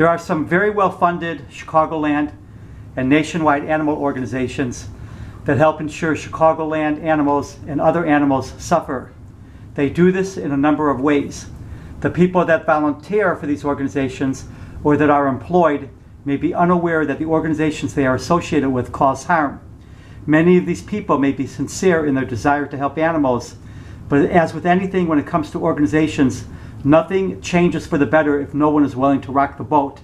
There are some very well-funded Chicagoland and nationwide animal organizations that help ensure Chicagoland animals and other animals suffer. They do this in a number of ways. The people that volunteer for these organizations or that are employed may be unaware that the organizations they are associated with cause harm. Many of these people may be sincere in their desire to help animals, but as with anything when it comes to organizations, nothing changes for the better if no one is willing to rock the boat.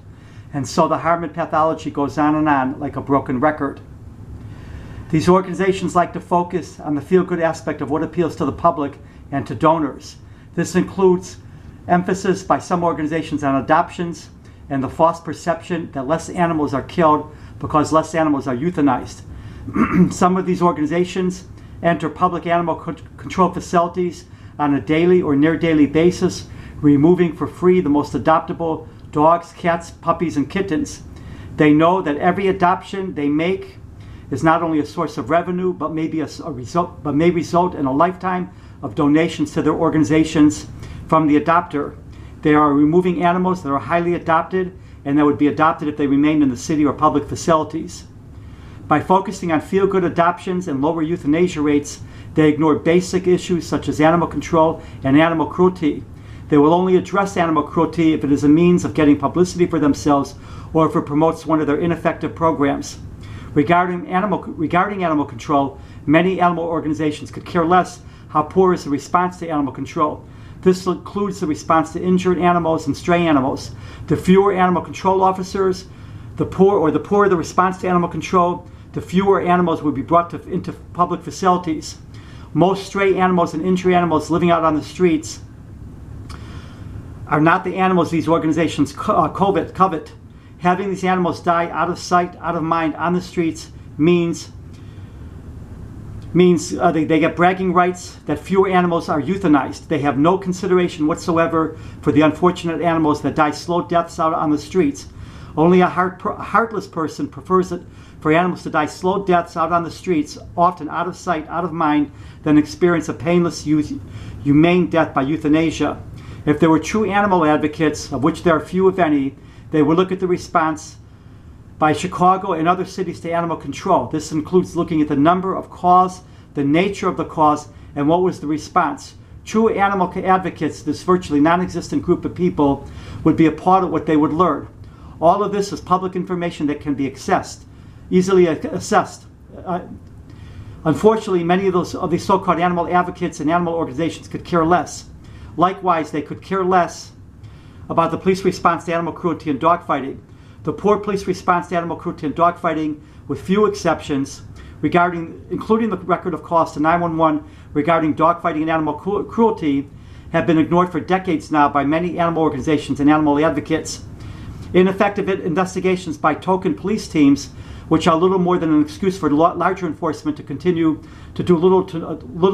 And so the harm and pathology goes on and on like a broken record. These organizations like to focus on the feel-good aspect of what appeals to the public and to donors. This includes emphasis by some organizations on adoptions and the false perception that less animals are killed because less animals are euthanized. Some of these organizations enter public animal control facilities on a daily or near daily basis, removing for free the most adoptable dogs, cats, puppies, and kittens. They know that every adoption they make is not only a source of revenue, but may result in a lifetime of donations to their organizations from the adopter. They are removing animals that are highly adopted and that would be adopted if they remained in the city or public facilities. By focusing on feel-good adoptions and lower euthanasia rates, they ignore basic issues such as animal control and animal cruelty. They will only address animal cruelty if it is a means of getting publicity for themselves or if it promotes one of their ineffective programs. Regarding animal control, many animal organizations could care less how poor is the response to animal control. This includes the response to injured animals and stray animals. The fewer animal control officers, the poorer the response to animal control, the fewer animals would be brought into public facilities. Most stray animals and injured animals living out on the streets are not the animals these organizations covet. Having these animals die out of sight, out of mind on the streets means they get bragging rights that fewer animals are euthanized. They have no consideration whatsoever for the unfortunate animals that die slow deaths out on the streets. Only a heartless person prefers it for animals to die slow deaths out on the streets, often out of sight, out of mind, than experience a painless, humane death by euthanasia. If there were true animal advocates, of which there are few if any, they would look at the response by Chicago and other cities to animal control. This includes looking at the number of calls, the nature of the cause, and what was the response. True animal advocates, this virtually non-existent group of people, would be a part of what they would learn. All of this is public information that can be easily assessed. Unfortunately, many of these so-called animal advocates and animal organizations could care less. Likewise, they could care less about the police response to animal cruelty and dogfighting. The poor police response to animal cruelty and dogfighting, with few exceptions, including the record of calls to 911 regarding dogfighting and animal cruelty, have been ignored for decades now by many animal organizations and animal advocates. Ineffective investigations by token police teams, which are little more than an excuse for larger enforcement to continue to do little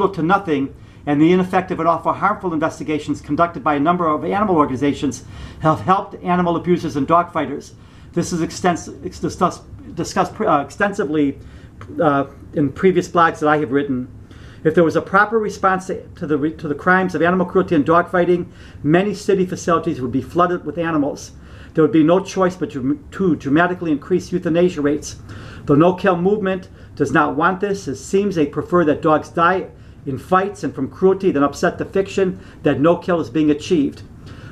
to nothing, and the ineffective and often harmful investigations conducted by a number of animal organizations have helped animal abusers and dogfighters. This is discussed extensively in previous blogs that I have written. If there was a proper response to the crimes of animal cruelty and dogfighting, many city facilities would be flooded with animals. There would be no choice but to dramatically increase euthanasia rates. The no-kill movement does not want this. It seems they prefer that dogs die in fights and from cruelty than upset the fiction that no-kill is being achieved.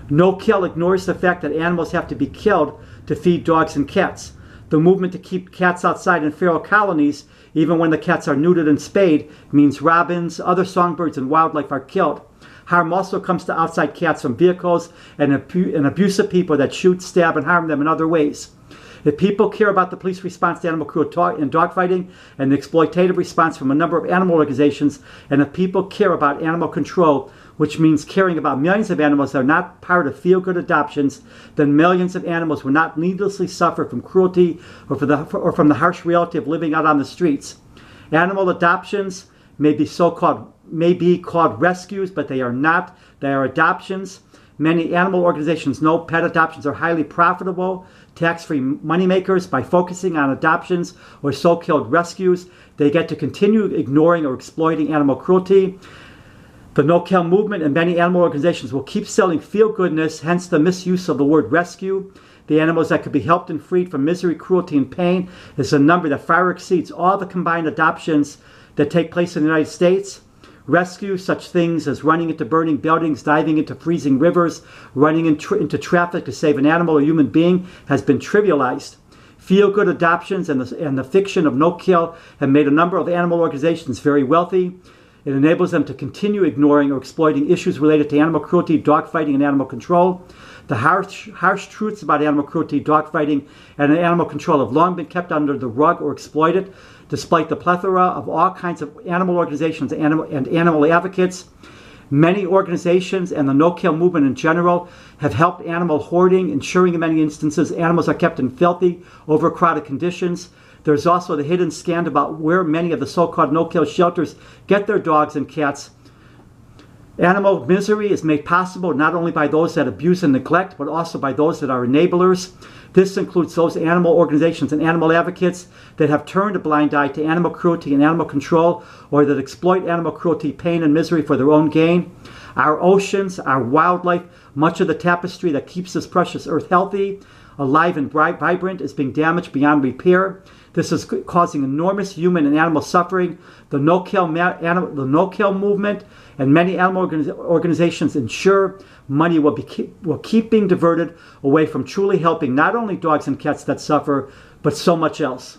No-kill ignores the fact that animals have to be killed to feed dogs and cats. The movement to keep cats outside in feral colonies, even when the cats are neutered and spayed, means robins, other songbirds, and wildlife are killed. Harm also comes to outside cats from vehicles and abusive people that shoot, stab, and harm them in other ways. If people care about the police response to animal cruelty and dogfighting and the exploitative response from a number of animal organizations, and if people care about animal control, which means caring about millions of animals that are not part of feel-good adoptions, then millions of animals will not needlessly suffer from cruelty or from the harsh reality of living out on the streets. Animal adoptions may be called rescues, but they are not. They are adoptions. Many animal organizations know pet adoptions are highly profitable, tax-free moneymakers. By focusing on adoptions or so-called rescues, they get to continue ignoring or exploiting animal cruelty. The no-kill movement and many animal organizations will keep selling feel-goodness, hence the misuse of the word rescue. the animals that could be helped and freed from misery, cruelty, and pain is a number that far exceeds all the combined adoptions that take place in the United States. Rescue, such things as running into burning buildings, diving into freezing rivers, running into traffic to save an animal or human being, has been trivialized. Feel-good adoptions and the fiction of no-kill have made a number of animal organizations very wealthy. It enables them to continue ignoring or exploiting issues related to animal cruelty, dogfighting, and animal control. The harsh truths about animal cruelty, dogfighting, and animal control have long been kept under the rug or exploited, despite the plethora of all kinds of animal organizations and animal advocates. Many organizations and the no-kill movement in general have helped animal hoarding, ensuring in many instances animals are kept in filthy, overcrowded conditions. There's also the hidden scandal about where many of the so-called no-kill shelters get their dogs and cats. Animal misery is made possible not only by those that abuse and neglect, but also by those that are enablers. This includes those animal organizations and animal advocates that have turned a blind eye to animal cruelty and animal control, or that exploit animal cruelty, pain, and misery for their own gain. Our oceans, our wildlife, much of the tapestry that keeps this precious earth healthy, alive, and vibrant is being damaged beyond repair. This is causing enormous human and animal suffering. The no-kill movement and many animal organizations ensure money will keep being diverted away from truly helping not only dogs and cats that suffer, but so much else.